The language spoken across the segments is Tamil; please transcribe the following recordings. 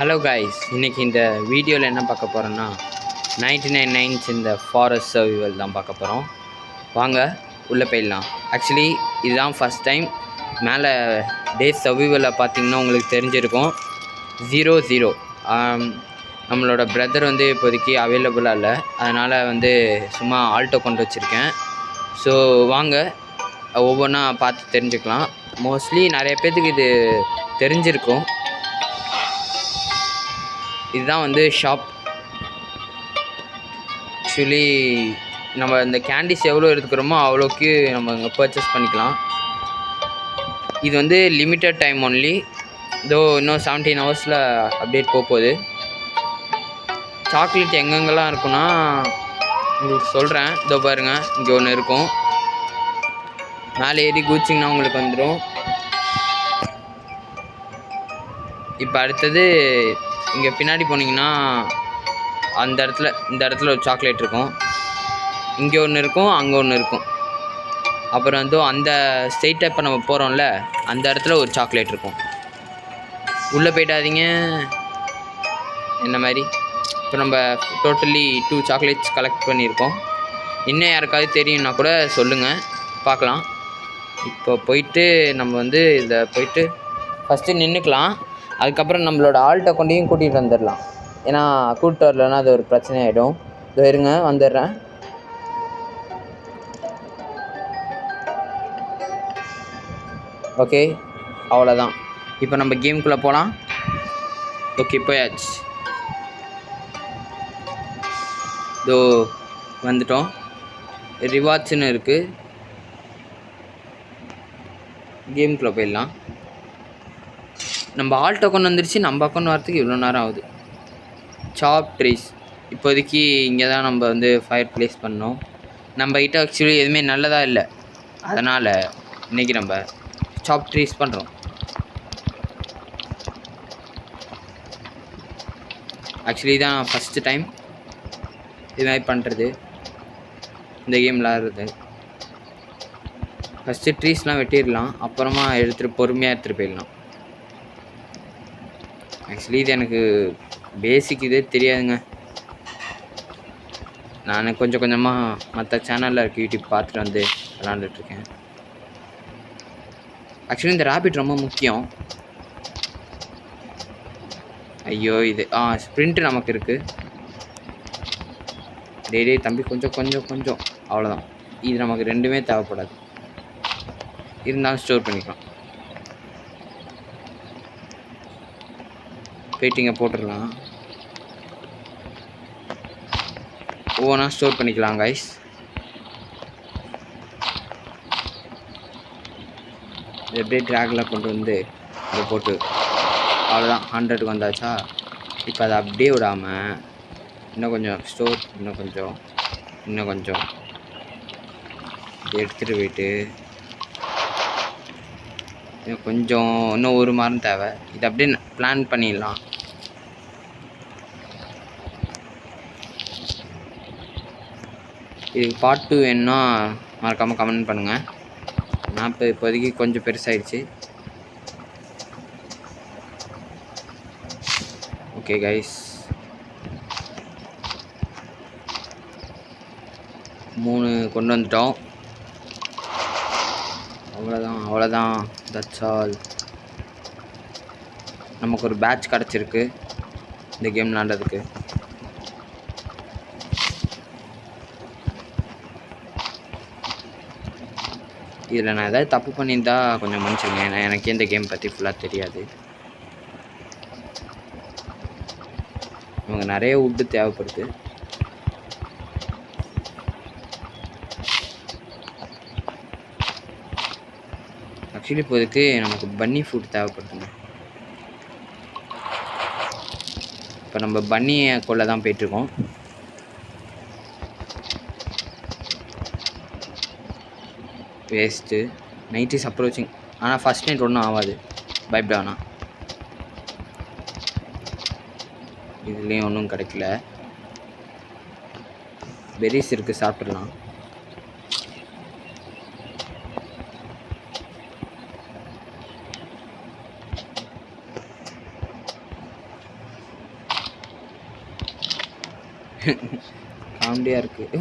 ஹலோ கைஸ், இன்றைக்கி இந்த வீடியோவில் என்ன பார்க்க போகிறோன்னா 99 நைன்ஸ் இந்த ஃபாரஸ்ட் சர்வைவல் தான் பார்க்க போகிறோம். வாங்க உள்ளே போயிடலாம். ஆக்சுவலி இதுதான் ஃபஸ்ட் டைம். மேலே டேஸ் சர்வைவலில் பார்த்தீங்கன்னா உங்களுக்கு தெரிஞ்சிருக்கும் 0-0. நம்மளோட பிரதர் வந்து இப்போதைக்கு அவைலபிளாக இல்லை, அதனால் வந்து சும்மா ஆல்ட்டோ கொண்டு வச்சுருக்கேன். ஸோ வாங்க ஒவ்வொன்றா பார்த்து தெரிஞ்சுக்கலாம். மோஸ்ட்லி நிறைய பேர்த்துக்கு இது தெரிஞ்சிருக்கும். இதுதான் வந்து ஷாப். ஆக்சுவலி நம்ம இந்த கேண்டிஸ் எவ்வளோ எடுத்துக்கிறோமோ அவ்வளோக்கு நம்ம இங்கே பர்ச்சேஸ் பண்ணிக்கலாம். இது வந்து லிமிட்டட் டைம் ஒன்லி. இதோ இன்னும் 17 ஹவர்ஸில் அப்டேட் போகுது. சாக்லேட் எங்கெங்கெல்லாம் இருக்குன்னா உங்களுக்கு சொல்கிறேன். இதோ பாருங்கள், இங்கே ஒன்று இருக்கும். மேலே ஏறி குதிச்சிங்கன்னா உங்களுக்கு வந்துடும். இப்போ அடுத்தது இங்கே பின்னாடி போனீங்கன்னா இந்த இடத்துல ஒரு சாக்லேட் இருக்கும். இங்கே ஒன்று இருக்கும், அங்கே ஒன்று இருக்கும். அப்புறம் வந்து அந்த ஸ்ட்ரெயிட்டாக இப்போ நம்ம போகிறோம்ல அந்த இடத்துல ஒரு சாக்லேட் இருக்கும். உள்ளே போயிட்டாதீங்க என்ன மாதிரி. இப்போ நம்ம டோட்டலி 2 சாக்லேட்ஸ் கலெக்ட் பண்ணியிருக்கோம். இன்னும் யாருக்காவது தெரியும்னா கூட சொல்லுங்கள், பார்க்கலாம். இப்போ போயிட்டு நம்ம வந்து இதில் போயிட்டு ஃபஸ்ட்டு நின்றுக்கலாம். அதுக்கப்புறம் நம்மளோட ஆல்ட்டை கொண்டையும் கூட்டிகிட்டு வந்துடலாம். ஏன்னா கூப்பிட்டு வரலன்னா அது ஒரு பிரச்சனை ஆகிடும். இது இருங்க, வந்துடுறேன். ஓகே, அவ்வளோதான். இப்போ நம்ம கேமுக்குள்ளே போகலாம். ஓகே, போயாச்சு. இதோ வந்துட்டோம். ரிவார்ட்ஸ்னு இருக்குது. கேமுக்குள்ளே போயிடலாம். நம்ம ஆல்ட்டோ கொண்டு வந்துருச்சு. நம்ம அக்கௌண்ட் வரத்துக்கு இவ்வளோ நேரம் ஆகுது. சாப் ட்ரீஸ் இப்போதைக்கு இங்கே தான் நம்ம வந்து ஃபயர் ப்ளேஸ் பண்ணோம். நம்ம கிட்ட ஆக்சுவலி எதுவுமே நல்லதாக இல்லை, அதனால் இன்றைக்கி நம்ம சாப் ட்ரீஸ் பண்ணுறோம். ஆக்சுவலி தான் ஃபஸ்ட்டு டைம் இது மாதிரி பண்ணுறது, இந்த கேம் விளாட்றது. ஃபஸ்ட்டு ட்ரீஸ்லாம் வெட்டிடலாம், அப்புறமா பொறுமையாக எடுத்துகிட்டு போயிடலாம். ஆக்சுவலி இது எனக்கு பேசிக் இதே தெரியாதுங்க. நான் கொஞ்சம் கொஞ்சமாக மற்ற சேனலில் இருக்க யூடியூப் பார்த்துட்டு வந்து விளாண்டுட்ருக்கேன். ஆக்சுவலி இந்த ரேபிட் ரொம்ப முக்கியம். ஐயோ, இது ஸ்ப்ரிண்ட்டு நமக்கு இருக்குது. டெய்லி தம்பி கொஞ்சம் கொஞ்சம் கொஞ்சம் அவ்வளோதான். இது நமக்கு ரெண்டுமே தேவைப்படாது, இருந்தாலும் ஸ்டோர் பண்ணிக்கலாம். பெயிண்டிங்கை போட்டுடலாம். ஒவ்வொன்றா ஸ்டோர் பண்ணிக்கலாம் கைஸ். இது எப்படியே ட்ராகில் கொண்டு வந்து இதை போட்டு அவ்வளோதான். 100க்கு வந்தாச்சா. இப்போ அதை அப்படியே விடாமல் இன்னும் கொஞ்சம் ஸ்டோர், இன்னும் கொஞ்சம் எடுத்துகிட்டு போயிட்டு இன்னும் ஒரு மாதம் தேவை. இதை அப்படியே பிளான் பண்ணிடலாம். இதுக்கு பார்ட் 2 வேணுன்னா மறக்காமல் கமெண்ட் பண்ணுங்கள். நான் இப்போதைக்கு கொஞ்சம் பெருசாகிடுச்சு. ஓகே கைஸ், 3 கொண்டு வந்துட்டோம். அவ்வளோதான். That's all. நமக்கு ஒரு பேட்ச் கிடச்சிருக்கு இந்த கேம் விளாண்டதுக்கு. இதில் நான் ஏதாவது தப்பு பண்ணியிருந்தா கொஞ்சம் மன்னிச்சுங்க, ஏன்னா எனக்கு இந்த கேம் பற்றி ஃபுல்லாக தெரியாது. நமக்கு நிறைய வுட்டு தேவைப்படுது. ஆக்சுவலி இப்போதைக்கு நமக்கு பன்னி ஃபுட் தேவைப்படுதுங்க. இப்போ நம்ம பன்னியை கொள்ள தான் போயிட்டுருக்கோம். வேஸ்ட்டு. Night is approaching. ஆனால் ஃபஸ்ட் நைட் ஒன்றும் ஆகாது, பயப்பட வேணாம். இதுலேயும் ஒன்றும் கிடைக்கல. பெரிஸ் இருக்குது, சாப்பிட்றலாம். காமெடியாக இருக்குது.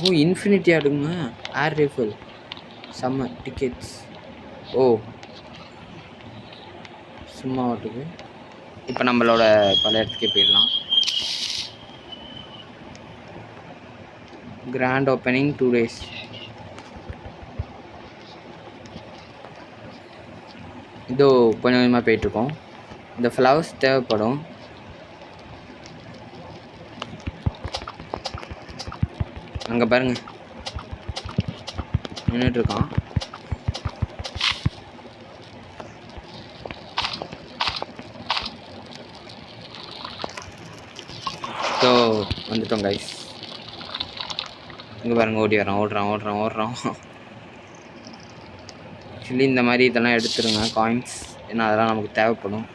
ஓ இன்ஃபினிட்டி ஆடுங்க. ஏர் ரைஃபிள் செம்ம. டிக்கெட்ஸ் சும்மா வாட்டுக்கு. இப்போ நம்மளோட பல இடத்துக்கே போயிடலாம். Grand opening 2 days. இதோ கொஞ்சம் கொஞ்சமாக போயிட்டுருக்கோம். இந்த ஃப்ளவர்ஸ் தேவைப்படும். அங்கே பாருங்க நின்றுட்டுருக்கான். ஸோ வந்துட்டோம் கைஸ். இங்கே பாருங்க ஓடுறான். ஆக்சுவலி இந்த மாதிரி இதெல்லாம் எடுத்துருங்க காயின்ஸ், ஏன்னா அதெல்லாம் நமக்கு தேவைப்படும்.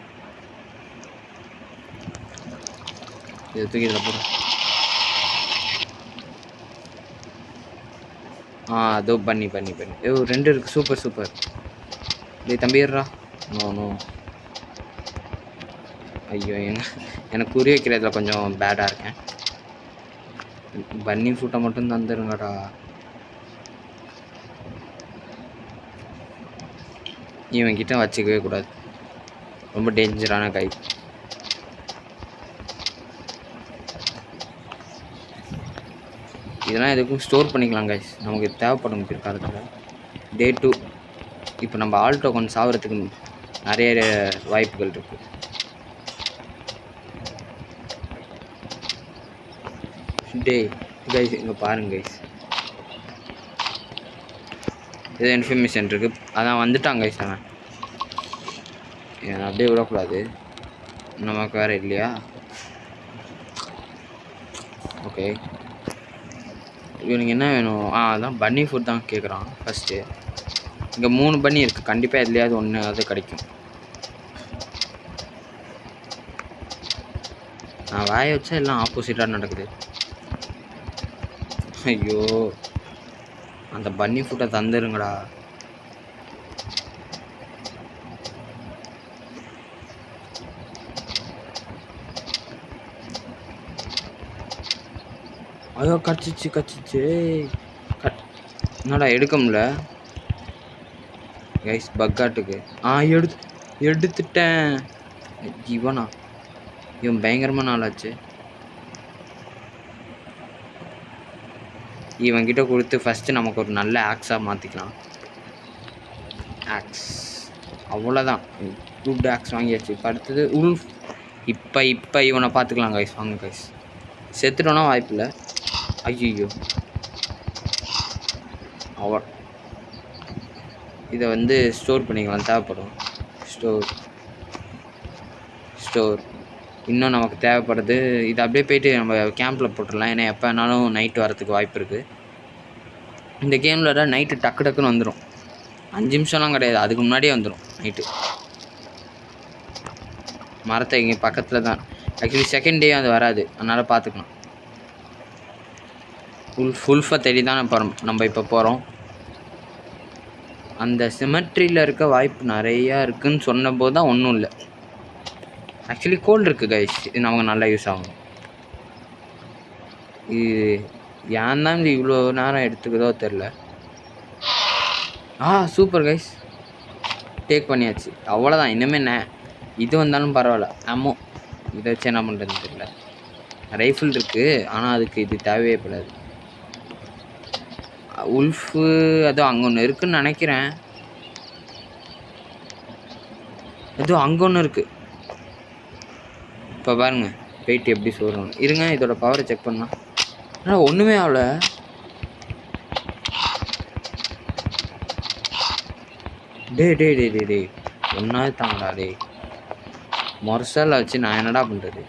இதை தூக்கி இதில் போடும். அதோ பண்ணி 2 இருக்குது. சூப்பர். டேய் தம்பிடுறா. நோ ஐயோ எனக்கு குறி வைக்கிறதுல கொஞ்சம் பேடாக இருக்கேன். பன்னி ஃபுட்டை மட்டும் தந்துருங்கடா. இவன்கிட்ட வச்சுக்கவே கூடாது, ரொம்ப டேஞ்சரான கை. இதெல்லாம் எதுக்கும் ஸ்டோர் பண்ணிக்கலாம் கைஸ், நமக்கு தேவைப்படும் பிற்காலத்தில். Day 2. இப்போ நம்ம ஆல் டோக்கன் சாவறதுக்கு நிறைய வாய்ப்புகள் இருக்குது. டேய் கைஸ் இங்கே பாருங்க கைஸ், இது இன்ஃபர்மேஷன் இருக்குது. அதான் வந்துட்டாங்க கைஸ். அவன் அப்படியே விடக்கூடாது, நமக்கு வேறு இல்லையா? ஓகே இவனுக்கு என்ன வேணும்? அதான் பன்னி ஃபுட் தான் கேட்குறான் ஃபஸ்ட்டு. இங்கே 3 பன்னி இருக்குது, கண்டிப்பாக எதுலையாவது ஒன்று அது கிடைக்கும். நான் வாய வச்சா எல்லாம் ஆப்போசிட்டாக நடக்குது. ஐயோ அந்த பன்னி ஃபுட்டை தந்துருங்கடா. ஐயோ கச்சிச்சு. என்னடா எடுக்க முடியல கைஸ், பக்காட்டுக்கு. எடுத்துட்டேன். இவன் பயங்கரமான ஆளாச்சு. இவன்கிட்ட கொடுத்து ஃபஸ்ட்டு நமக்கு ஒரு நல்ல ஆக்ஸாக மாற்றிக்கலாம். ஆக்ஸ் அவ்வளோதான், குட் ஆக்ஸ் வாங்கியாச்சு. இப்போ அடுத்தது உல்ஃப். இப்போ இவனை பார்த்துக்கலாம் கைஸ். வாங்க கைஸ், செத்துட்டோன்னா வாய்ப்பு இல்லை. ஐயோ இதை வந்து ஸ்டோர் பண்ணிக்கலாம், தேவைப்படும். ஸ்டோர் இன்னும் நமக்கு தேவைப்படுது. இது அப்படியே போய்ட்டு நம்ம கேம்பில் போட்டுடலாம், ஏன்னா எப்போ வேணாலும் நைட்டு வரத்துக்கு வாய்ப்பு இருக்குது. இந்த கேமில் நைட்டு டக்குன்னு வந்துடும். 5 நிமிஷம்லாம் கிடையாது, அதுக்கு முன்னாடியே வந்துடும் நைட்டு. மரத்தை இங்கே பக்கத்தில் தான். ஆக்சுவலி செகண்ட் டே அது வராது, அதனால் பார்த்துக்கலாம். உல்ஃபை தேடி தான் நம்ம இப்போ போகிறோம். அந்த சிமெட்ரியில் இருக்க வாய்ப்பு நிறையா இருக்குதுன்னு சொன்னபோது தான் ஒன்றும் இல்லை. ஆக்சுவலி கோல்டு இருக்குது கைஸ், இது நமக்கு நல்லா யூஸ் ஆகும். இது ஏன் தான் இவ்வளோ நேரம் எடுத்துக்குதோ தெரில. சூப்பர் கைஸ், டேக் பண்ணியாச்சு. அவ்வளோதான். இனிமேல் இது வந்தாலும் பரவாயில்ல. இதை வச்சு என்ன பண்ணுறதுன்னு தெரியல. ரைஃபிள் இருக்குது, ஆனால் அதுக்கு இது தேவையே படாது. உல்ஃபு அதுவும் அங்கே ஒன்று இருக்குதுன்னு நினைக்கிறேன். அதுவும் அங்கே ஒன்று இருக்குது. இப்போ பாருங்க போயிட்டு எப்படி சொல்கிறோம். இருங்க இதோட பவரை செக் பண்ணலாம். ஆனால் ஒன்றுமே ஆகல. டே ஒன்றாவது தாங்கடா. மொரசல் வச்சு நான் என்னடா பண்ணுறது?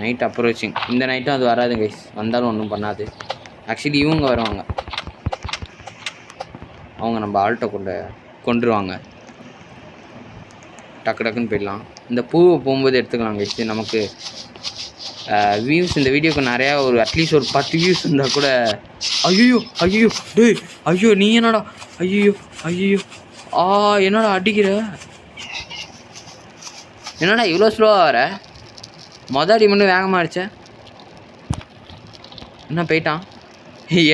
Night approaching. இந்த நைட்டும் அது வராது கைஸ், வந்தாலும் ஒன்றும் பண்ணாது. ஆக்சுவலி இவங்க வருவாங்க, அவங்க நம்ம ஆல்ட்டை கொண்டுருவாங்க. டக்குன்னு போயிடலாம். இந்த பூவை போகும்போது எடுத்துக்கலாம் கைஸ். நமக்கு வியூஸ் இந்த வீடியோக்கு நிறையா அட்லீஸ்ட் ஒரு 10 வியூஸ் இருந்தால் கூட. ஐயோ நீ என்னடா? ஐயோ என்னடா அடிக்கிற? என்னடா இவ்வளோ ஸ்லோவாக வர? அடி மட்டும் வேகமாக அடிச்ச. என்ன போயிட்டான்?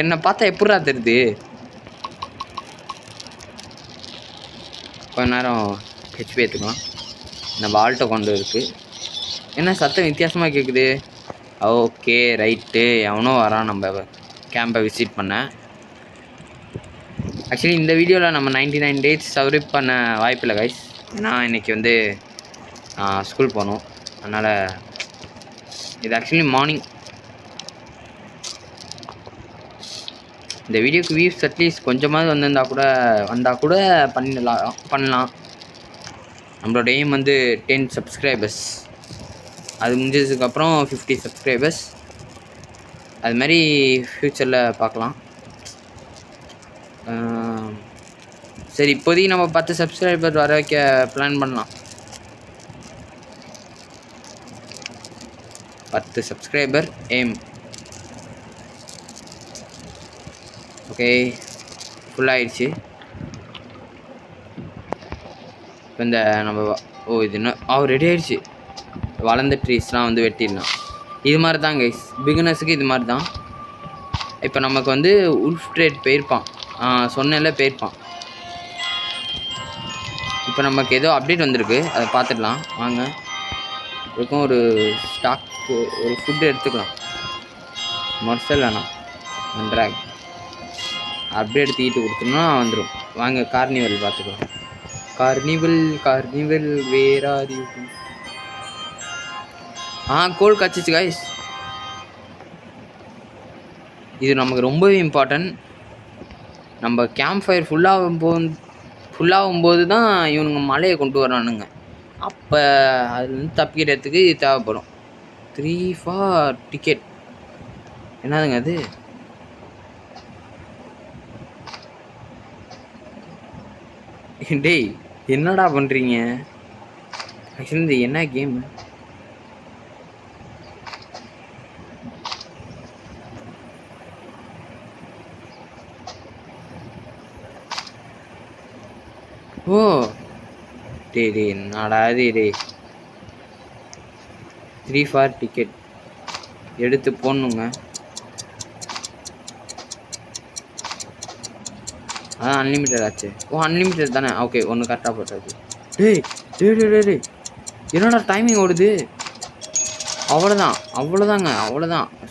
என்னை பார்த்தா எப்படிரா தெரியுது? கொஞ்ச நேரம் ஹெச்பி ஏற்றுக்கலாம். இந்த வால்ட்டை கொண்டு இருக்குது. என்ன சத்தம் வித்தியாசமாக கேட்குது? ஓகே ரைட்டு, எவனோ வரான் நம்ம கேம்பை விசிட் பண்ண. ஆக்சுவலி இந்த வீடியோவில் நம்ம 99 டேஸ் சர்வைவ் பண்ண வாய்ப்பில்லை கைஸ். ஏன்னா இன்றைக்கி வந்து ஸ்கூல் போகணும். அதனால் இது ஆக்சுவலி மார்னிங். இந்த வீடியோக்கு வியூஸ் அட்லீஸ்ட் கொஞ்சமாவது வந்தால் கூட பண்ணலாம். நம்மளோட எய்ம் வந்து 10 சப்ஸ்கிரைபர்ஸ். அது முடிஞ்சதுக்கப்புறம் 50 சப்ஸ்கிரைபர்ஸ். அது மாதிரி ஃப்யூச்சரில் பார்க்கலாம். சரி, இப்போதைக்கு நம்ம 10 சப்ஸ்கிரைபர் வர வைக்க பிளான் பண்ணலாம். 10 சப்ஸ்கிரைபர் எய்ம். ஓகே, ஃபுல்லாகிடுச்சு. இப்போ இந்த நம்ம இது என்ன ரெடி ஆகிடுச்சு. வளர்ந்த ட்ரீஸ்லாம் வந்து வெட்டிடலாம். இது மாதிரி தான் கைஸ், பிகினர்ஸுக்கு இது மாதிரி தான். இப்போ நமக்கு வந்து உல்ஃப் ட்ரேட் போயிருப்பான், சொன்னேன்ல போயிருப்பான். இப்போ நமக்கு ஏதோ அப்டேட் வந்திருக்கு, அதை பார்த்துடலாம் வாங்க. இதுக்கும் ஒரு ஸ்டாக்கு, ஒரு ஃபுட்டு எடுத்துக்கலாம். மர்சல் வேணாம், ட்ராக் அப்டேட் தீட்டு கொடுத்தோம்னா வந்துடும். வாங்க கார்னிவல் பார்த்துக்கலாம். கார்னிவல் வேறாது. கோல் கச்சிச்சு கைஸ். இது நமக்கு ரொம்பவே இம்பார்ட்டன்ட். நம்ம கேம்ப் ஃபயர் ஃபுல்லாகும்போது தான் இவனுங்க மலையை கொண்டு வரானுங்க. அப்போ அதுலேருந்து தப்பிக்கிறதுக்கு தேவைப்படும். 3 ஃபார் டிக்கெட். என்னதுங்க அது? டேய் என்னடா பண்ணுறீங்க? ஆக்சுவலி இந்த என்ன கேமு? ஓ டே என்னடா இது? 3 ஃபார் டிக்கெட் எடுத்து போடணுங்க. அதான் அன்லிமிட்டட் ஆச்சு. அன்லிமிட்டட் தானே? ஓகே, ஒன்று கரெக்டாக போட்டாச்சு. டேய் என்னடா டைமிங் ஓடுது? அவ்வளோதாங்க.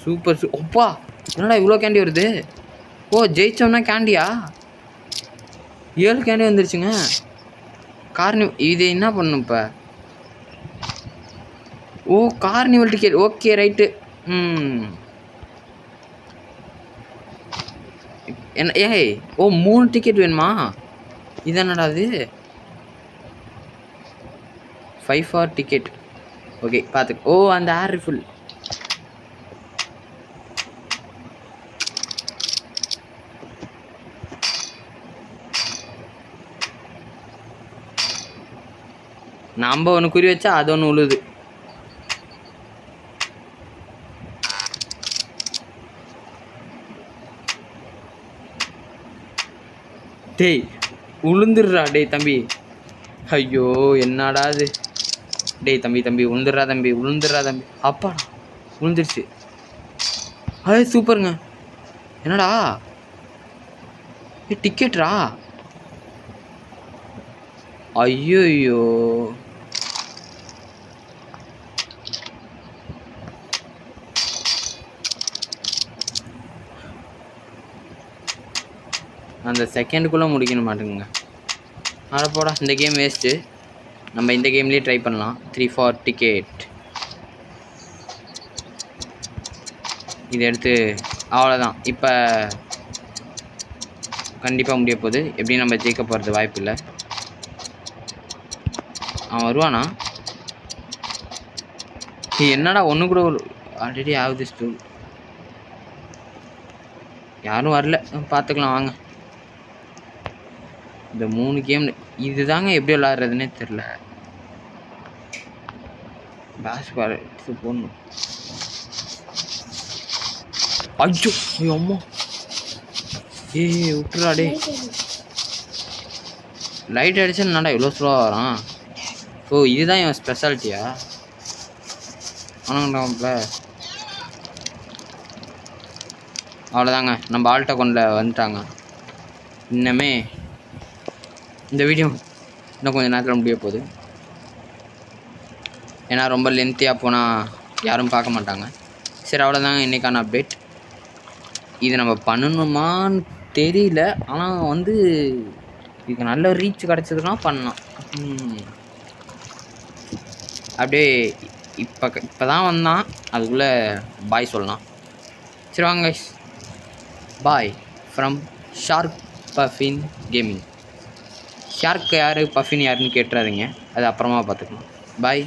சூப்பர். ஒப்பா, என்னடா இவ்வளோ கேண்டி வருது? ஜெயிச்சோம்னா கேண்டியா? 7 கேண்டி வந்துருச்சுங்க. இது என்ன பண்ணும் இப்போ? Carnival ticket. Okay right. என்ன 3 டிக்கெட் வேணுமா? இது என்னடா அது? 5 ஃபார் டிக்கெட். ஓகே பார்த்து. அந்த ஏர் ரிஃபில். நம்ம ஒன்று குறி வச்சா அது ஒன்று உழுது. டேய் உளுந்துடுறா டேய் தம்பி. ஐயோ என்னடா அது? டேய் தம்பி உளுந்துடுறா தம்பி. அப்பாடா உளுந்துருச்சு. சூப்பருங்க. என்னடா டிக்கெட்ரா? ஐயோ அந்த செகண்டுக்குள்ளே முடிக்கணும் மாட்டேங்குங்க. போடா, இந்த கேம் வேஸ்ட்டு. நம்ம இந்த கேம்லேயே ட்ரை பண்ணலாம். 3 ஃபார் டிக்கெட். இதை எடுத்து அவ்வளோதான். இப்போ கண்டிப்பாக முடிய போகுது. எப்படியும் நம்ம ஜெயிக்க போகிறது வாய்ப்பு இல்லை. அவன் வருவானா? என்னடா ஒன்று கூட ஆல்ரெடி ஆகுது ஸ்டூல். யாரும் வரல, பார்த்துக்கலாம் வாங்க. இந்த 3 கேம் இதுதாங்க எப்படி விளாட்றதுன்னே தெரில. பேஸ்பால் எடுத்து போடணும். ஐயோ அம்மா, விட்டுறாடே. லைட் அடிச்சா என்னடா இவ்வளோ ஸ்லோவாக வரான்? ஓ இதுதான் என் ஸ்பெஷாலிட்டியா? ஆனாங்கடாம்ல அவ்வளோதாங்க, நம்ம ஆல்ட்டை கொண்ட வந்துட்டாங்க. இன்னமே இந்த வீடியோ இன்னும் கொஞ்சம் நேரத்தில் முடிய போகுது. ஏன்னா ரொம்ப லென்த்தியாக போனால் யாரும் பார்க்க மாட்டாங்க. சரி அவ்வளோதாங்க இன்றைக்கான அப்டேட். இது நம்ம பண்ணணுமான்னு தெரியல, ஆனால் வந்து இதுக்கு நல்ல ரீச் கிடச்சதுன்னா பண்ணலாம். அப்படியே இப்போ தான் வந்தான், அதுக்குள்ளே பாய் சொல்லலாம். சரி வாங்க guys, bye from shark puffin gaming. Shark யார், பஃபின் யாருன்னு கேட்டுறாதீங்க, அது அப்புறமா பார்த்துக்கலாம். பாய்.